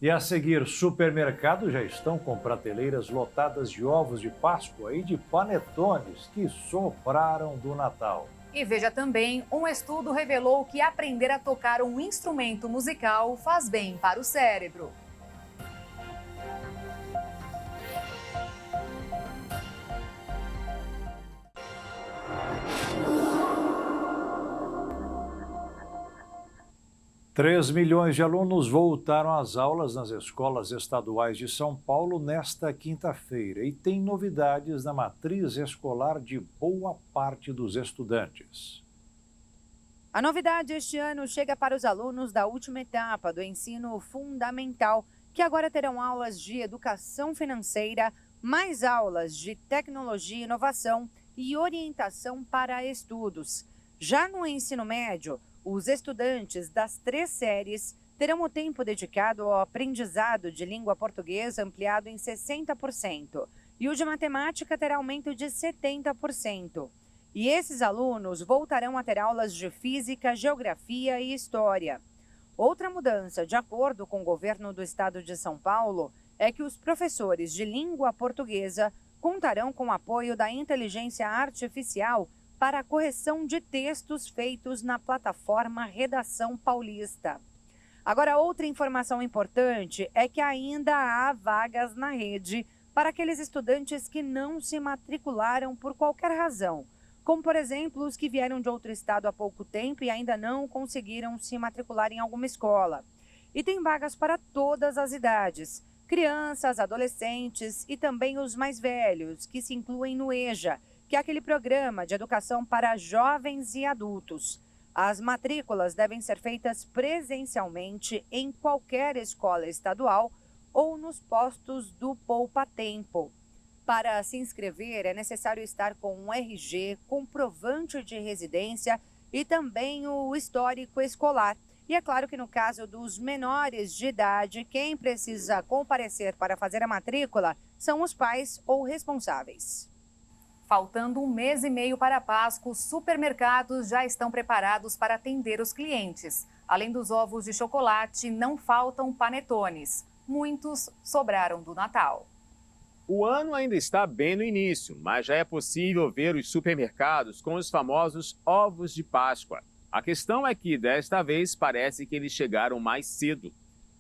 [SPEAKER 1] E a seguir, supermercados já estão com prateleiras lotadas de ovos de Páscoa e de panetones que sobraram do Natal.
[SPEAKER 2] E veja também, um estudo revelou que aprender a tocar um instrumento musical faz bem para o cérebro.
[SPEAKER 1] Três milhões de alunos voltaram às aulas nas escolas estaduais de São Paulo nesta quinta-feira e tem novidades na matriz escolar de boa parte dos estudantes.
[SPEAKER 6] A novidade este ano chega para os alunos da última etapa do ensino fundamental, que agora terão aulas de educação financeira, mais aulas de tecnologia e inovação e orientação para estudos. Já no ensino médio, os estudantes das 3 séries terão o tempo dedicado ao aprendizado de língua portuguesa ampliado em 60% e o de matemática terá aumento de 70%. E esses alunos voltarão a ter aulas de física, geografia e história. Outra mudança, de acordo com o governo do estado de São Paulo, é que os professores de língua portuguesa contarão com o apoio da inteligência artificial para a correção de textos feitos na plataforma Redação Paulista. Agora, outra informação importante é que ainda há vagas na rede para aqueles estudantes que não se matricularam por qualquer razão, como, por exemplo, os que vieram de outro estado há pouco tempo e ainda não conseguiram se matricular em alguma escola. E tem vagas para todas as idades, crianças, adolescentes e também os mais velhos, que se incluem no EJA, que é aquele programa de educação para jovens e adultos. As matrículas devem ser feitas presencialmente em qualquer escola estadual ou nos postos do Poupa Tempo. Para se inscrever, é necessário estar com um RG, comprovante de residência e também o histórico escolar. E é claro que no caso dos menores de idade, quem precisa comparecer para fazer a matrícula são os pais ou responsáveis.
[SPEAKER 2] Faltando 1 mês e meio para a Páscoa, os supermercados já estão preparados para atender os clientes. Além dos ovos de chocolate, não faltam panetones. Muitos sobraram do Natal.
[SPEAKER 12] O ano ainda está bem no início, mas já é possível ver os supermercados com os famosos ovos de Páscoa. A questão é que, desta vez, parece que eles chegaram mais cedo.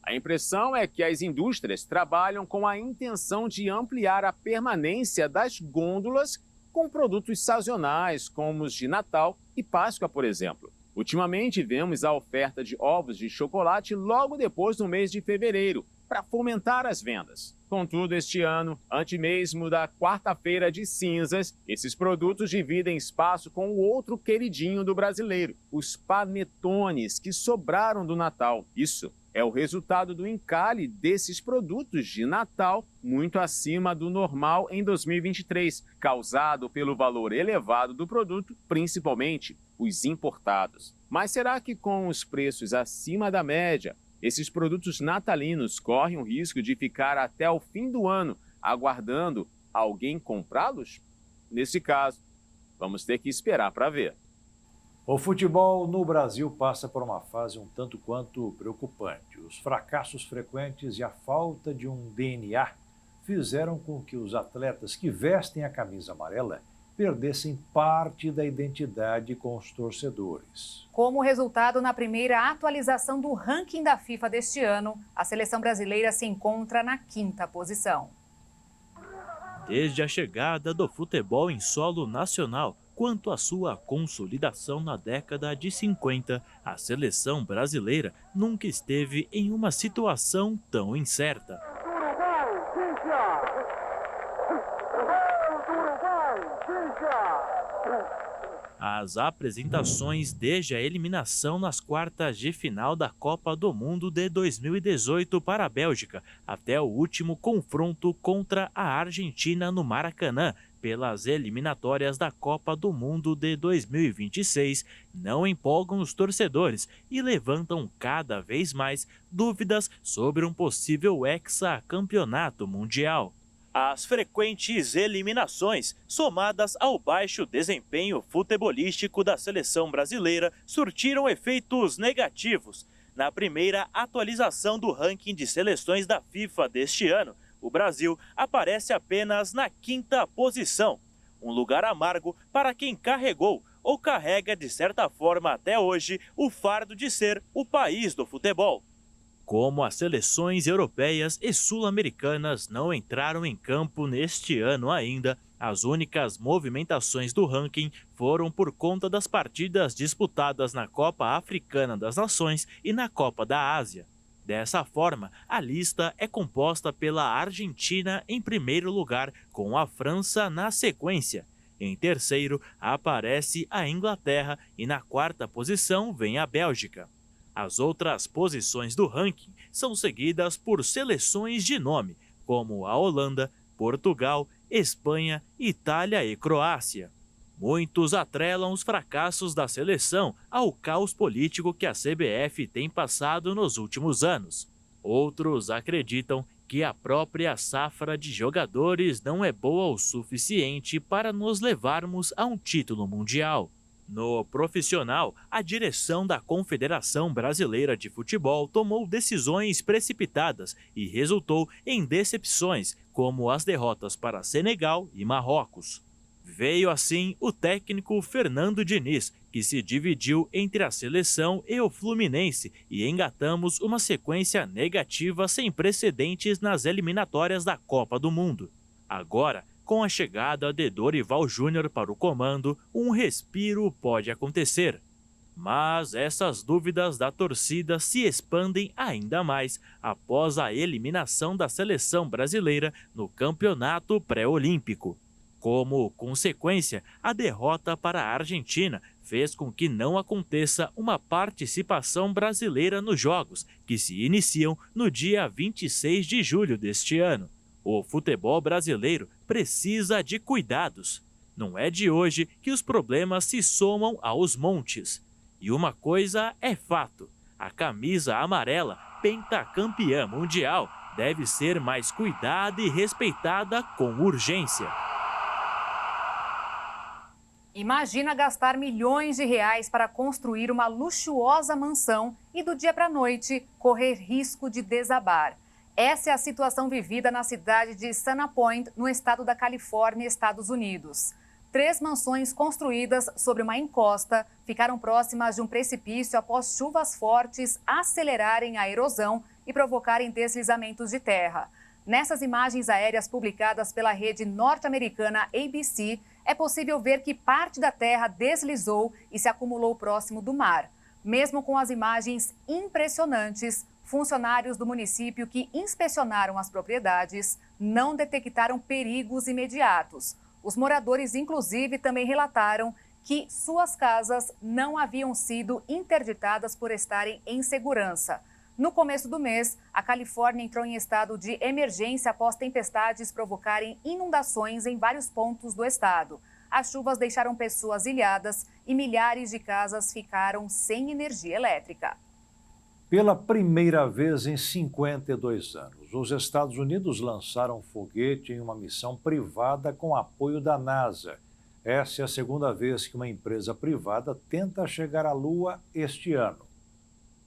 [SPEAKER 12] A impressão é que as indústrias trabalham com a intenção de ampliar a permanência das gôndolas com produtos sazonais, como os de Natal e Páscoa, por exemplo. Ultimamente, vemos a oferta de ovos de chocolate logo depois do mês de fevereiro, para fomentar as vendas. Contudo, este ano, antes mesmo da quarta-feira de cinzas, esses produtos dividem espaço com o outro queridinho do brasileiro, os panetones, que sobraram do Natal. Isso é o resultado do encalhe desses produtos de Natal muito acima do normal em 2023, causado pelo valor elevado do produto, principalmente os importados. Mas será que com os preços acima da média, esses produtos natalinos correm o risco de ficar até o fim do ano aguardando alguém comprá-los? Nesse caso, vamos ter que esperar para ver.
[SPEAKER 1] O futebol no Brasil passa por uma fase um tanto quanto preocupante. Os fracassos frequentes e a falta de um DNA fizeram com que os atletas que vestem a camisa amarela perdessem parte da identidade com os torcedores.
[SPEAKER 2] Como resultado, na primeira atualização do ranking da FIFA deste ano, a seleção brasileira se encontra na 5ª posição.
[SPEAKER 15] Desde a chegada do futebol em solo nacional, quanto à sua consolidação na década de 50, a seleção brasileira nunca esteve em uma situação tão incerta. As apresentações desde a eliminação nas quartas de final da Copa do Mundo de 2018 para a Bélgica, até o último confronto contra a Argentina no Maracanã, pelas eliminatórias da Copa do Mundo de 2026, não empolgam os torcedores e levantam cada vez mais dúvidas sobre um possível hexacampeonato mundial. As frequentes eliminações, somadas ao baixo desempenho futebolístico da seleção brasileira, surtiram efeitos negativos. Na primeira atualização do ranking de seleções da FIFA deste ano, o Brasil aparece apenas na 5ª posição. Um lugar amargo para quem carregou ou carrega de certa forma até hoje o fardo de ser o país do futebol. Como as seleções europeias e sul-americanas não entraram em campo neste ano ainda, as únicas movimentações do ranking foram por conta das partidas disputadas na Copa Africana das Nações e na Copa da Ásia. Dessa forma, a lista é composta pela Argentina em primeiro lugar, com a França na sequência. Em terceiro, aparece a Inglaterra e na 4ª posição vem a Bélgica. As outras posições do ranking são seguidas por seleções de nome, como a Holanda, Portugal, Espanha, Itália e Croácia. Muitos atrelam os fracassos da seleção ao caos político que a CBF tem passado nos últimos anos. Outros acreditam que a própria safra de jogadores não é boa o suficiente para nos levarmos a um título mundial. No profissional, a direção da Confederação Brasileira de Futebol tomou decisões precipitadas e resultou em decepções, como as derrotas para Senegal e Marrocos. Veio assim o técnico Fernando Diniz, que se dividiu entre a seleção e o Fluminense, e engatamos uma sequência negativa sem precedentes nas eliminatórias da Copa do Mundo. Agora, Com a chegada de Dorival Júnior para o comando, um respiro pode acontecer. Mas essas dúvidas da torcida se expandem ainda mais após a eliminação da seleção brasileira no campeonato pré-olímpico. Como consequência, a derrota para a Argentina fez com que não aconteça uma participação brasileira nos Jogos, que se iniciam no dia 26 de julho deste ano. O futebol brasileiro precisa de cuidados. Não é de hoje que os problemas se somam aos montes. E uma coisa é fato: a camisa amarela, pentacampeã mundial, deve ser mais cuidada e respeitada com urgência.
[SPEAKER 2] Imagina gastar milhões de reais para construir uma luxuosa mansão e do dia para a noite correr risco de desabar. Essa é a situação vivida na cidade de Sana Point, no estado da Califórnia, Estados Unidos. 3 mansões construídas sobre uma encosta ficaram próximas de um precipício após chuvas fortes acelerarem a erosão e provocarem deslizamentos de terra. Nessas imagens aéreas publicadas pela rede norte-americana ABC, é possível ver que parte da terra deslizou e se acumulou próximo do mar. Mesmo com as imagens impressionantes, funcionários do município que inspecionaram as propriedades não detectaram perigos imediatos. Os moradores, inclusive, também relataram que suas casas não haviam sido interditadas por estarem em segurança. No começo do mês, a Califórnia entrou em estado de emergência após tempestades provocarem inundações em vários pontos do estado. As chuvas deixaram pessoas ilhadas e milhares de casas ficaram sem energia elétrica.
[SPEAKER 1] Pela primeira vez em 52 anos, os Estados Unidos lançaram um foguete em uma missão privada com apoio da NASA. Essa é a segunda vez que uma empresa privada tenta chegar à Lua este ano.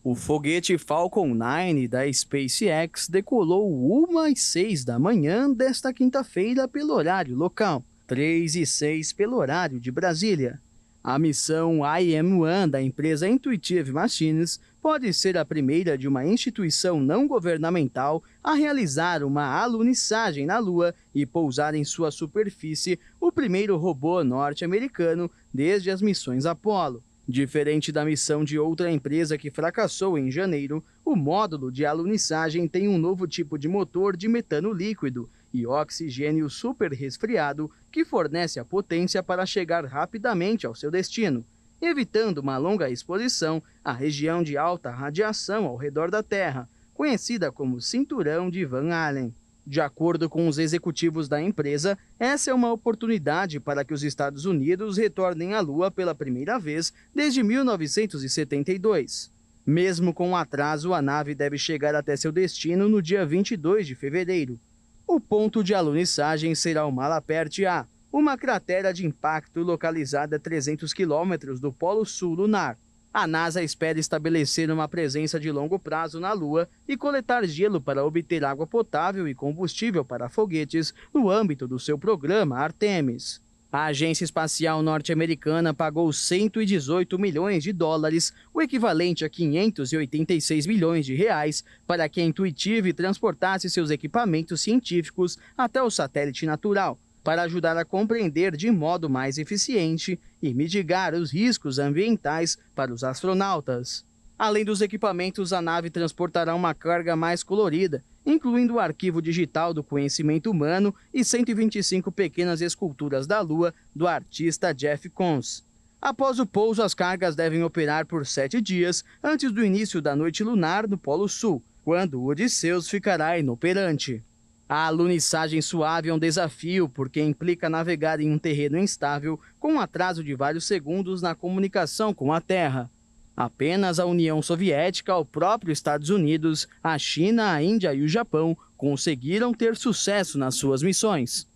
[SPEAKER 10] O foguete Falcon 9 da SpaceX decolou 1h06 da manhã desta quinta-feira pelo horário local, 3h06 pelo horário de Brasília. A missão IM-1 da empresa Intuitive Machines pode ser a primeira de uma instituição não governamental a realizar uma alunissagem na Lua e pousar em sua superfície o primeiro robô norte-americano desde as missões Apollo. Diferente da missão de outra empresa que fracassou em janeiro, o módulo de alunissagem tem um novo tipo de motor de metano líquido e oxigênio super resfriado que fornece a potência para chegar rapidamente ao seu destino, evitando uma longa exposição à região de alta radiação ao redor da Terra, conhecida como Cinturão de Van Allen. De acordo com os executivos da empresa, essa é uma oportunidade para que os Estados Unidos retornem à Lua pela primeira vez desde 1972. Mesmo com atraso, a nave deve chegar até seu destino no dia 22 de fevereiro. O ponto de alunissagem será o Malapert A, uma cratera de impacto localizada a 300 quilômetros do Polo Sul lunar. A NASA espera estabelecer uma presença de longo prazo na Lua e coletar gelo para obter água potável e combustível para foguetes no âmbito do seu programa Artemis. A agência espacial norte-americana pagou 118 milhões de dólares, o equivalente a 586 milhões de reais, para que a Intuitive transportasse seus equipamentos científicos até o satélite natural, para ajudar a compreender de modo mais eficiente e mitigar os riscos ambientais para os astronautas. Além dos equipamentos, a nave transportará uma carga mais colorida, incluindo o arquivo digital do conhecimento humano e 125 pequenas esculturas da Lua do artista Jeff Koons. Após o pouso, as cargas devem operar por 7 dias antes do início da noite lunar no Polo Sul, quando o Odysseus ficará inoperante. A alunissagem suave é um desafio porque implica navegar em um terreno instável com um atraso de vários segundos na comunicação com a Terra. Apenas a União Soviética, o próprio Estados Unidos, a China, a Índia e o Japão conseguiram ter sucesso nas suas missões.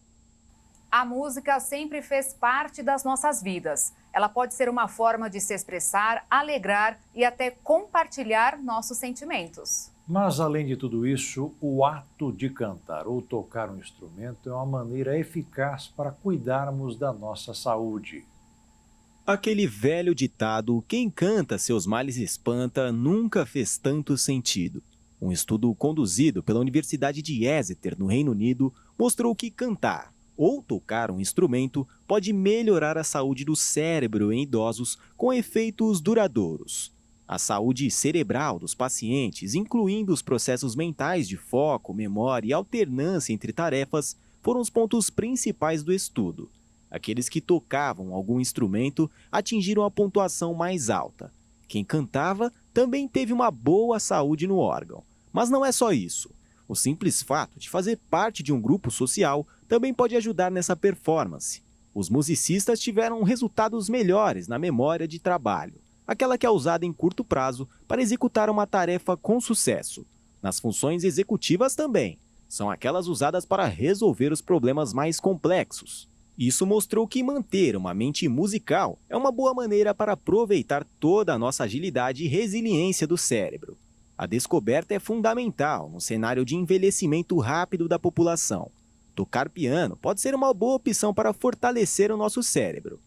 [SPEAKER 2] A música sempre fez parte das nossas vidas. Ela pode ser uma forma de se expressar, alegrar e até compartilhar nossos sentimentos.
[SPEAKER 1] Mas, além de tudo isso, o ato de cantar ou tocar um instrumento é uma maneira eficaz para cuidarmos da nossa saúde.
[SPEAKER 8] Aquele velho ditado, quem canta seus males espanta, nunca fez tanto sentido. Um estudo conduzido pela Universidade de Exeter, no Reino Unido, mostrou que cantar, ou tocar um instrumento pode melhorar a saúde do cérebro em idosos com efeitos duradouros. A saúde cerebral dos pacientes, incluindo os processos mentais de foco, memória e alternância entre tarefas, foram os pontos principais do estudo. Aqueles que tocavam algum instrumento atingiram a pontuação mais alta. Quem cantava também teve uma boa saúde no órgão. Mas não é só isso. O simples fato de fazer parte de um grupo social também pode ajudar nessa performance. Os musicistas tiveram resultados melhores na memória de trabalho, aquela que é usada em curto prazo para executar uma tarefa com sucesso. Nas funções executivas também. São aquelas usadas para resolver os problemas mais complexos. Isso mostrou que manter uma mente musical é uma boa maneira para aproveitar toda a nossa agilidade e resiliência do cérebro. A descoberta é fundamental no cenário de envelhecimento rápido da população. Tocar piano pode ser uma boa opção para fortalecer o nosso cérebro.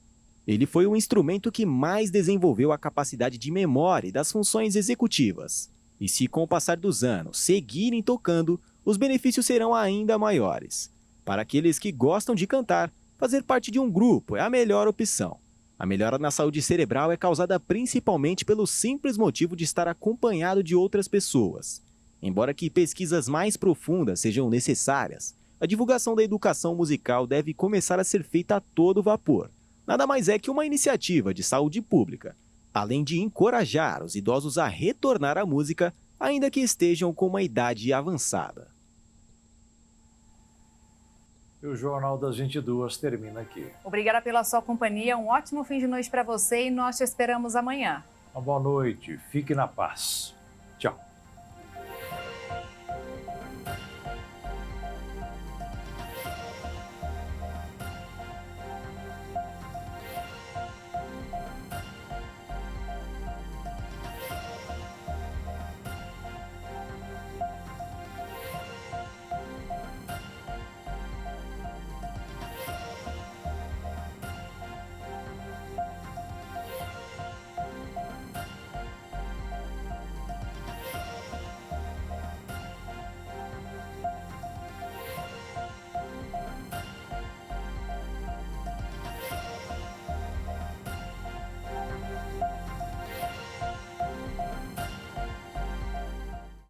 [SPEAKER 8] Ele foi o instrumento que mais desenvolveu a capacidade de memória e das funções executivas. E se com o passar dos anos seguirem tocando, os benefícios serão ainda maiores. Para aqueles que gostam de cantar, fazer parte de um grupo é a melhor opção. A melhora na saúde cerebral é causada principalmente pelo simples motivo de estar acompanhado de outras pessoas. Embora que pesquisas mais profundas sejam necessárias, a divulgação da educação musical deve começar a ser feita a todo vapor. Nada mais é que uma iniciativa de saúde pública, além de encorajar os idosos a retornar à música, ainda que estejam com uma idade avançada.
[SPEAKER 1] E o Jornal das 22 termina aqui.
[SPEAKER 2] Obrigada pela sua companhia, um ótimo fim de noite para você e nós te esperamos amanhã.
[SPEAKER 1] Uma boa noite, fique na paz. Tchau.